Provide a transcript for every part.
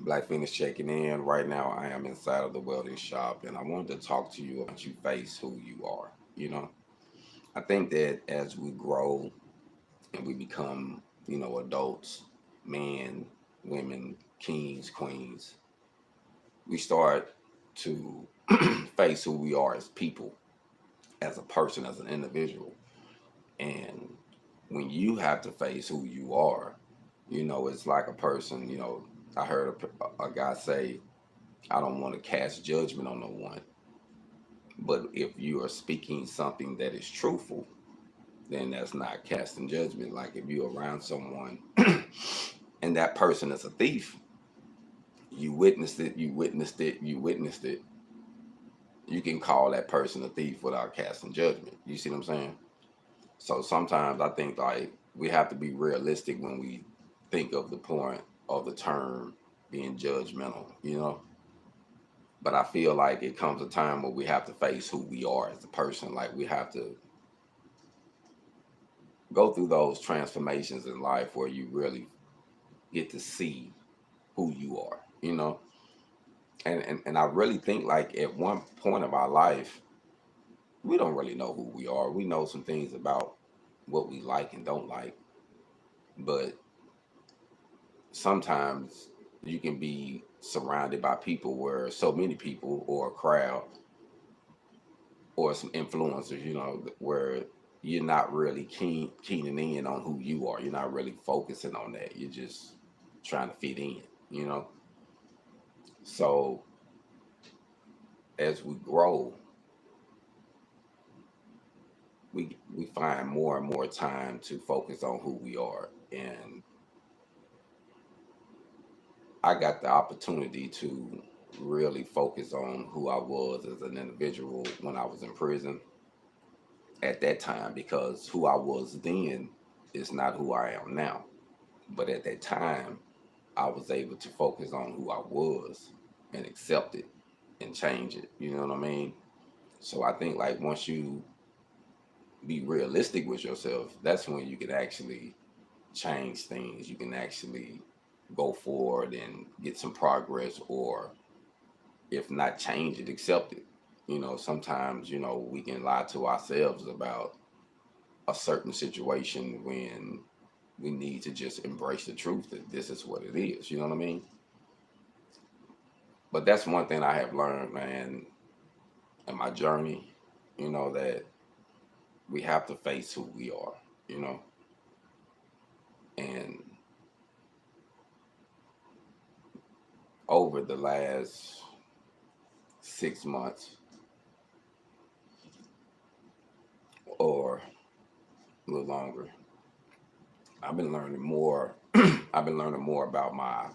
Black Feniks checking in. Right now, I am inside of the welding shop, and I wanted to talk to you about you face who you are. I think that as we grow and we become, adults, men, women, kings, queens, we start to face who we are as people, as a person, as an individual. And when you have to face who you are, it's like a person, I heard a guy say, I don't want to cast judgment on no one. But if you are speaking something that is truthful, then that's not casting judgment. Like if you're around someone and that person is a thief, you witnessed it, you witnessed it, you witnessed it, you can call that person a thief without casting judgment. You see what I'm saying? So sometimes I think like we have to be realistic when we think of the point of the term being judgmental. But I feel like it comes a time where we have to face who we are as a person. Like we have to go through those transformations in life where you really get to see who you are. And I really think like at one point of our life, we don't really know who we are. We know some things about what we like and don't like, but sometimes you can be surrounded by people where so many people or a crowd or some influencers, where you're not really keening in on who you are. You're not really focusing on that. You're just trying to fit in. So as we grow, we find more and more time to focus on who we are. And I got the opportunity to really focus on who I was as an individual when I was in prison at that time, because who I was then is not who I am now. But at that time, I was able to focus on who I was and accept it and change it. You know what I mean? So I think like once you be realistic with yourself, that's when you can actually change things. You can actually go forward and get some progress, or if not change it, accept it. Sometimes, we can lie to ourselves about a certain situation when we need to just embrace the truth that this is what it is. You know what I mean? But that's one thing I have learned, man, in my journey, that we have to face who we are, you know. And over the last 6 months or a little longer, I've been learning more. I've been learning more about my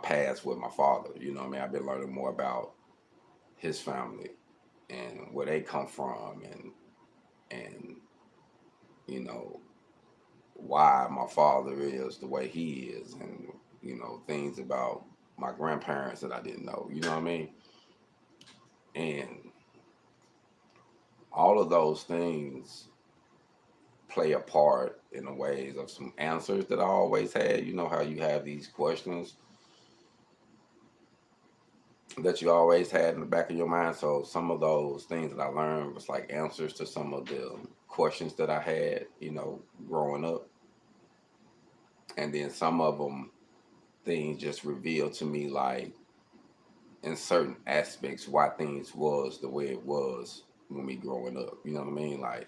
past with my father. You know what I mean? I've been learning more about his family and where they come from, and you know why my father is the way he is, and things about my grandparents that I didn't know. You know what I mean? And all of those things play a part in the ways of some answers that I always had. You know how you have these questions that you always had in the back of your mind. So some of those things that I learned was like answers to some of the questions that I had, growing up. And then some of them things just revealed to me, like in certain aspects, why things was the way it was when me growing up. You know what I mean? Like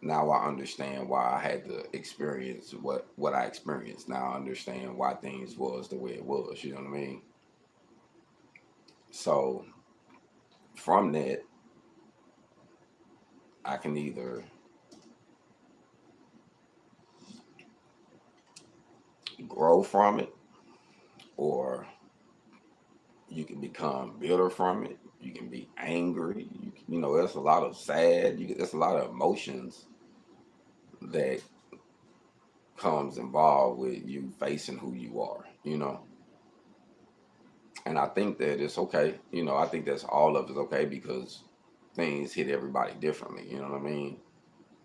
now I understand why I had to experience what I experienced. Now I understand why things was the way it was. You know what I mean? So from that, I can either grow from it, or you can become bitter from it. You can be angry. There's a lot of sad. There's a lot of emotions that comes involved with you facing who you are. And I think that it's okay. I think that's all of it's okay, because things hit everybody differently. You know what I mean?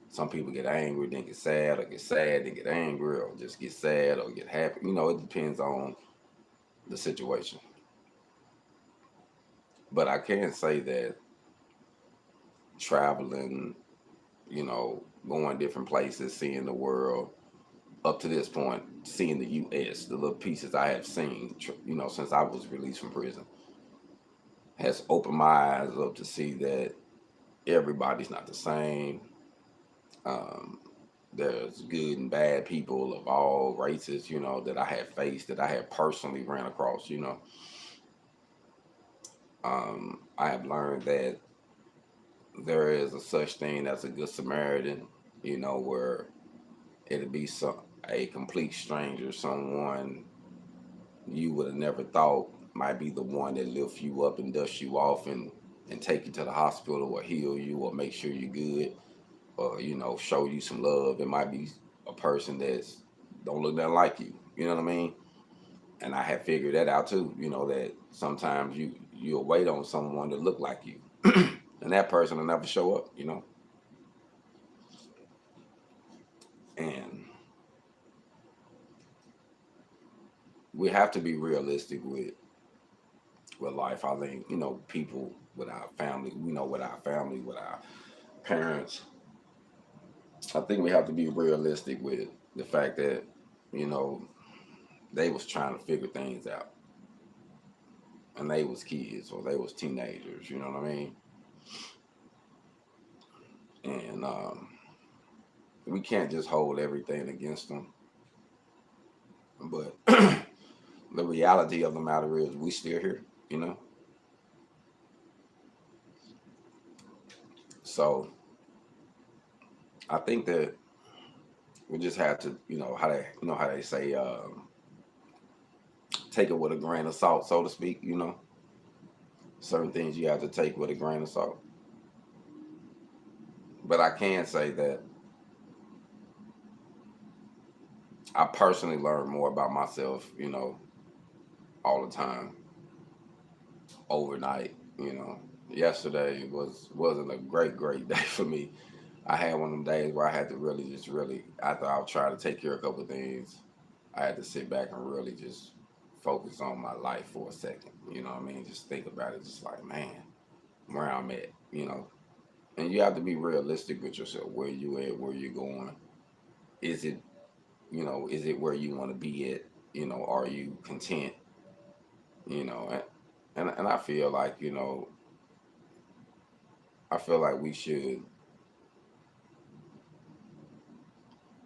Some people get angry, then get sad, then get angry, or just get sad or get happy. It depends on the situation. But I can say that traveling, going different places, seeing the world, up to this point, seeing the U.S., the little pieces I have seen, since I was released from prison, has opened my eyes up to see that everybody's not the same. Um, there's good and bad people of all races, that I have faced, that I have personally ran across. I have learned that there is a such thing as a good Samaritan, where it'd be a complete stranger, someone you would have never thought might be the one that lifts you up and dust you off and take you to the hospital or heal you or make sure you're good or, show you some love. It might be a person that's don't look nothing like you. You know what I mean? And I have figured that out too, that sometimes you'll wait on someone to look like you. And that person will never show up. And we have to be realistic with life. I think, people with our family, with our family, with our parents, I think we have to be realistic with the fact that, they was trying to figure things out. And they was kids or they was teenagers, you know what I mean? And we can't just hold everything against them. But the reality of the matter is we still here. So I think that we just have to, how they say, take it with a grain of salt, so to speak. Certain things you have to take with a grain of salt. But I can say that I personally learn more about myself, all the time, overnight. Yesterday wasn't a great day for me. I had one of them days where I had to really, after I was trying to take care of a couple of things, I had to sit back and really just focus on my life for a second. You know what I mean? Just think about it, just like, man, where I'm at. And you have to be realistic with yourself. Where you at, where you're going. Is it where you want to be at? Are you content? And I feel like, we should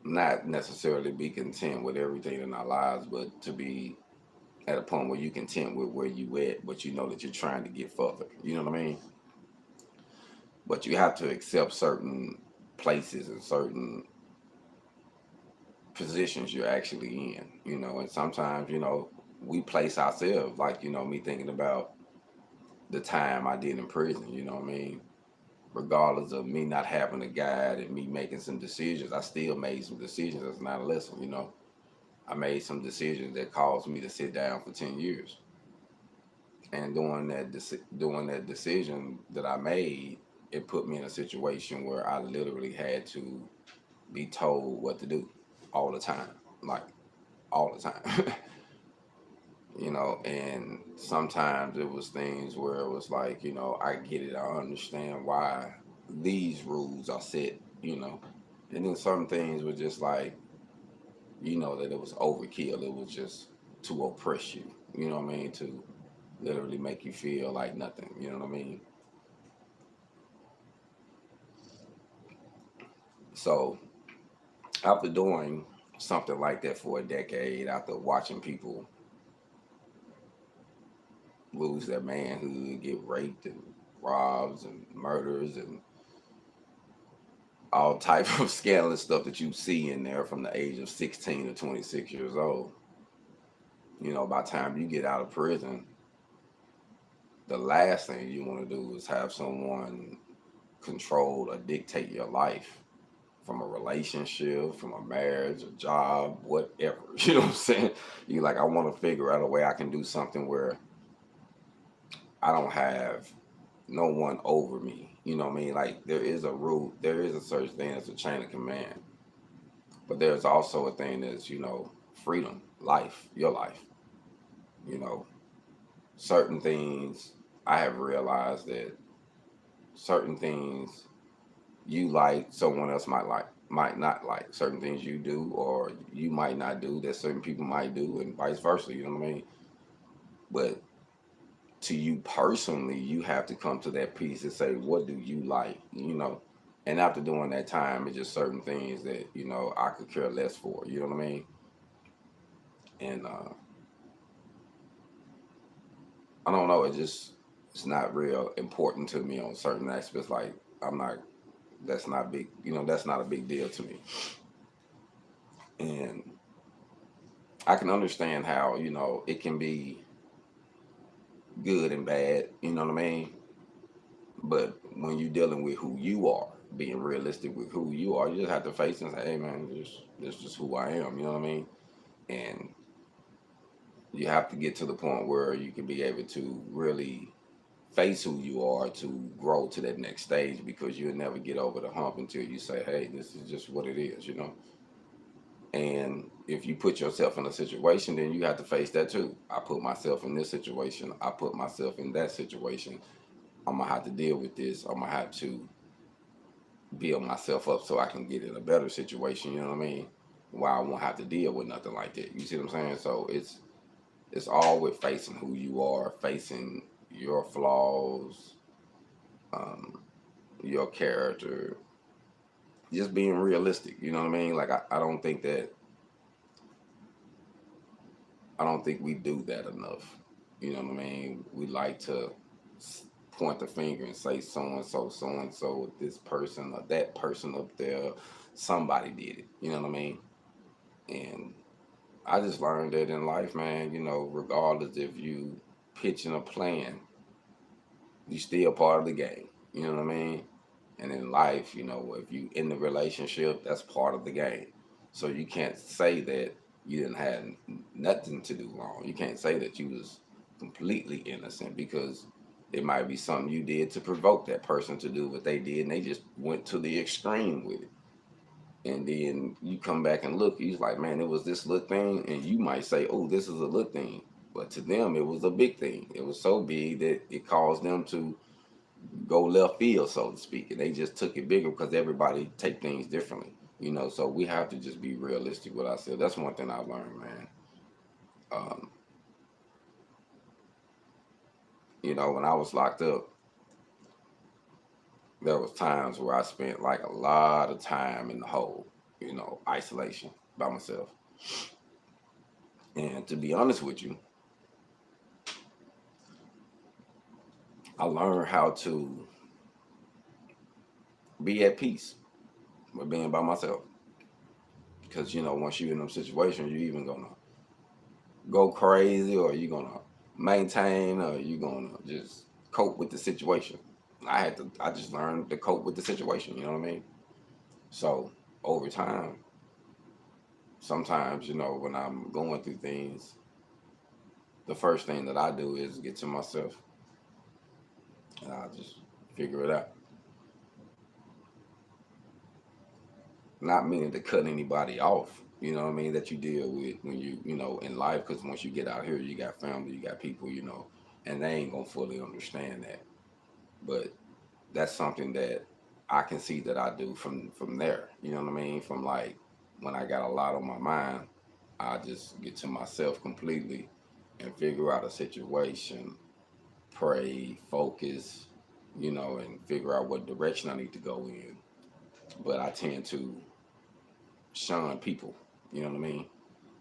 not necessarily be content with everything in our lives, but to be at a point where you're content with where you at, but you know that you're trying to get further. You know what I mean? But you have to accept certain places and certain positions you're actually in. And sometimes, we place ourselves, like, me thinking about the time I did in prison, you know what I mean? Regardless of me not having a guide and me making some decisions, I still made some decisions as an adolescent. I made some decisions that caused me to sit down for 10 years. And doing that decision that I made, it put me in a situation where I literally had to be told what to do all the time, like all the time. And sometimes it was things where it was like, I get it, I understand why these rules are set. And then some things were just like, that it was overkill. It was just to oppress you, you know what I mean? To literally make you feel like nothing, you know what I mean? So after doing something like that for a decade, after watching people lose their manhood, get raped and robbed and murders and all type of scandalous stuff that you see in there from the age of 16 to 26 years old. By the time you get out of prison, the last thing you want to do is have someone control or dictate your life from a relationship, from a marriage, a job, whatever. You know what I'm saying? You like, I want to figure out a way I can do something where I don't have no one over me. You know what I mean? Like, there is a rule, there is a such thing as a chain of command. But there's also a thing that's, freedom, life, your life. You know, certain things I have realized that certain things you like, someone else might not like. Certain things you do or you might not do that certain people might do, and vice versa. You know what I mean? But to you personally, you have to come to that piece and say, what do you like? You know, and after doing that time, it's just certain things that I could care less for. You know what I mean? And I don't know. It's not real important to me on certain aspects. Like I'm not. That's not big. That's not a big deal to me. And I can understand how it can be good and bad. You know what I mean? But when you're dealing with who you are, being realistic with who you are, you just have to face and say, "Hey, man, this is just who I am." You know what I mean? And you have to get to the point where you can be able to really face who you are to grow to that next stage, because you'll never get over the hump until you say, "Hey, this is just what it is." And if you put yourself in a situation, then you have to face that too. I put myself in this situation. I put myself in that situation. I'm gonna have to deal with this. I'm gonna have to build myself up so I can get in a better situation. You know what I mean? Why I won't have to deal with nothing like that. You see what I'm saying? So it's all with facing who you are, facing your flaws, um, your character, just being realistic. You know what I mean? Like I don't think we do that enough. You know what I mean? We like to point the finger and say so and so, this person or that person up there, somebody did it. You know what I mean? And I just learned that in life, man. Regardless if you pitching a plan, you still part of the game. You know what I mean? And in life, if you in the relationship, that's part of the game. So you can't say that you didn't have nothing to do wrong. You can't say that you was completely innocent, because it might be something you did to provoke that person to do what they did, and they just went to the extreme with it. And then you come back and look, he's like, man, it was this little thing, and you might say, oh, this is a little thing. But to them, it was a big thing. It was so big that it caused them to go left field, so to speak, and they just took it bigger because everybody take things differently. So we have to just be realistic with ourselves. That's one thing I learned, man. Um, when I was locked up, there was times where I spent like a lot of time in the hole, isolation by myself. And to be honest with you, I learned how to be at peace with being by myself. Because once you're in them situations, you're even gonna go crazy, or you're gonna maintain, or you're gonna just cope with the situation. I just learned to cope with the situation. You know what I mean? So over time, sometimes when I'm going through things, the first thing that I do is get to myself, and I just figure it out. Not meaning to cut anybody off, what I mean, that you deal with when in life, because once you get out here, you got family, you got people, and they ain't gonna fully understand that. But that's something that I can see that I do from there. You know what I mean? From like when I got a lot on my mind, I just get to myself completely and figure out a situation, pray, focus, and figure out what direction I need to go in. But I tend to shun people, you know what I mean?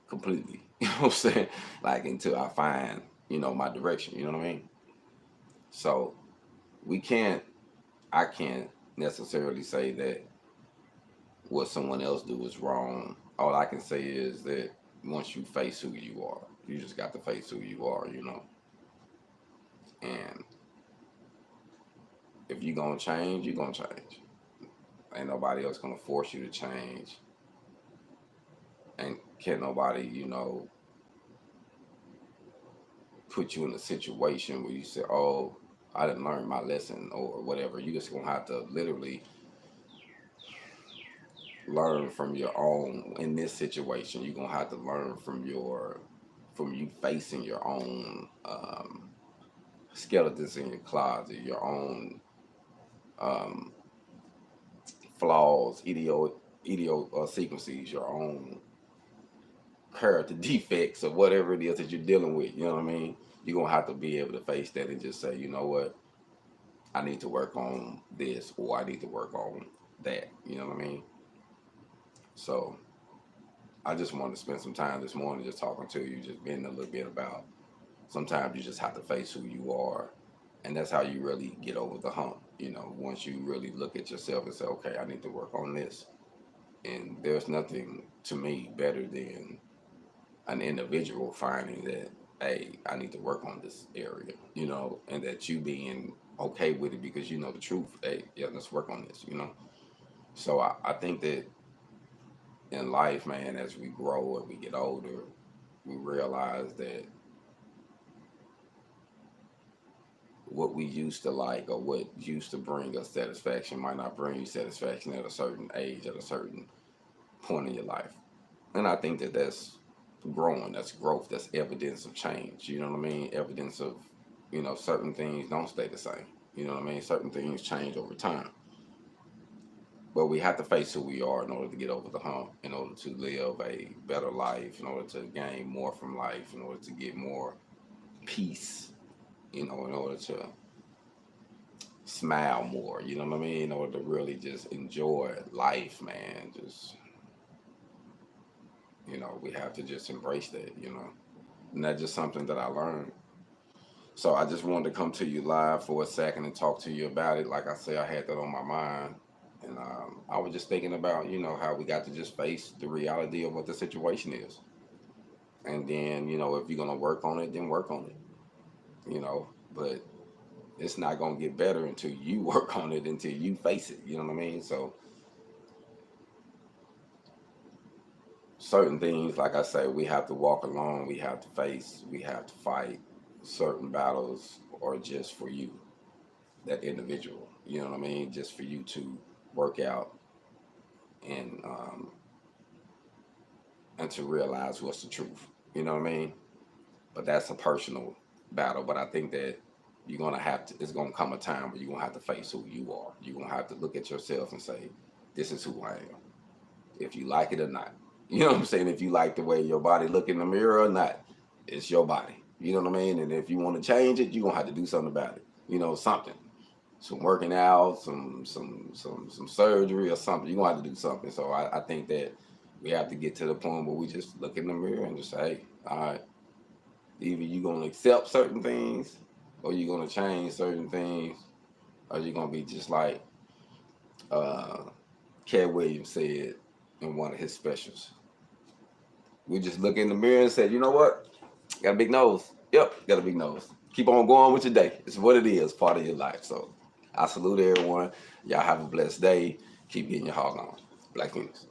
Completely. You know what I'm saying? Like until I find, my direction, you know what I mean? So we can't I can't necessarily say that what someone else do is wrong. All I can say is that once you face who you are, you just got to face who you are. And if you're gonna change, you're gonna change. Ain't nobody else gonna force you to change. And can't nobody, put you in a situation where you say, oh, I didn't learn my lesson or whatever. You just gonna have to literally learn from your own. In this situation, you're gonna have to learn from you facing your own skeletons in your closet, your own um, flaws, idiosyncrasies, your own character defects, or whatever it is that you're dealing with. You know what I mean? You're gonna have to be able to face that and just say, you know what, I need to work on this, or I need to work on that. You know what I mean? So I just wanted to spend some time this morning just talking to you, just being a little bit about sometimes you just have to face who you are, and that's how you really get over the hump. You know, once you really look at yourself and say, okay, I need to work on this. And there's nothing to me better than an individual finding that, hey, I need to work on this area, you know, and that you being okay with it because you know the truth. Hey, yeah, let's work on this, you know. So I think that in life, man, as we grow and we get older, we realize that what we used to like or what used to bring us satisfaction might not bring you satisfaction at a certain age, at a certain point in your life. And I think that that's growing, that's growth, that's evidence of change. You know what I mean? Evidence of, you know, certain things don't stay the same. You know what I mean? Certain things change over time. But we have to face who we are in order to get over the hump, in order to live a better life, in order to gain more from life, in order to get more peace, you know, in order to smile more, you know what I mean? In order to really just enjoy life, man. Just, you know, we have to just embrace that, you know. And that's just something that I learned. So I just wanted to come to you live for a second and talk to you about it. Like I said, I had that on my mind. And I was just thinking about, you know, how we got to just face the reality of what the situation is. And then, you know, if you're going to work on it, then work on it, you know. But it's not going to get better until you work on it, until you face it. You know what I mean? So certain things, like I say, we have to walk alone. We have to face, we have to fight. Certain battles are just for you, that individual. You know what I mean? Just for you to work out and to realize what's the truth. You know what I mean? But that's a personal battle. But I think that you're gonna have to. It's gonna come a time where you're gonna have to face who you are. You're gonna have to look at yourself and say, "This is who I am." If you like it or not. You know what I'm saying? If you like the way your body look in the mirror or not, it's your body. You know what I mean? And if you want to change it, you're gonna have to do something about it. You know, something. Some working out, some surgery or something. You're gonna have to do something. So I think that we have to get to the point where we just look in the mirror and just say, hey, all right, either you're gonna accept certain things or you're gonna change certain things, or you're gonna be just like Cat Williams said in one of his specials. We just look in the mirror and said, you know what? Got a big nose. Yep, got a big nose. Keep on going with your day. It's what it is, part of your life. So I salute everyone. Y'all have a blessed day. Keep getting your hog on. Black Feniks.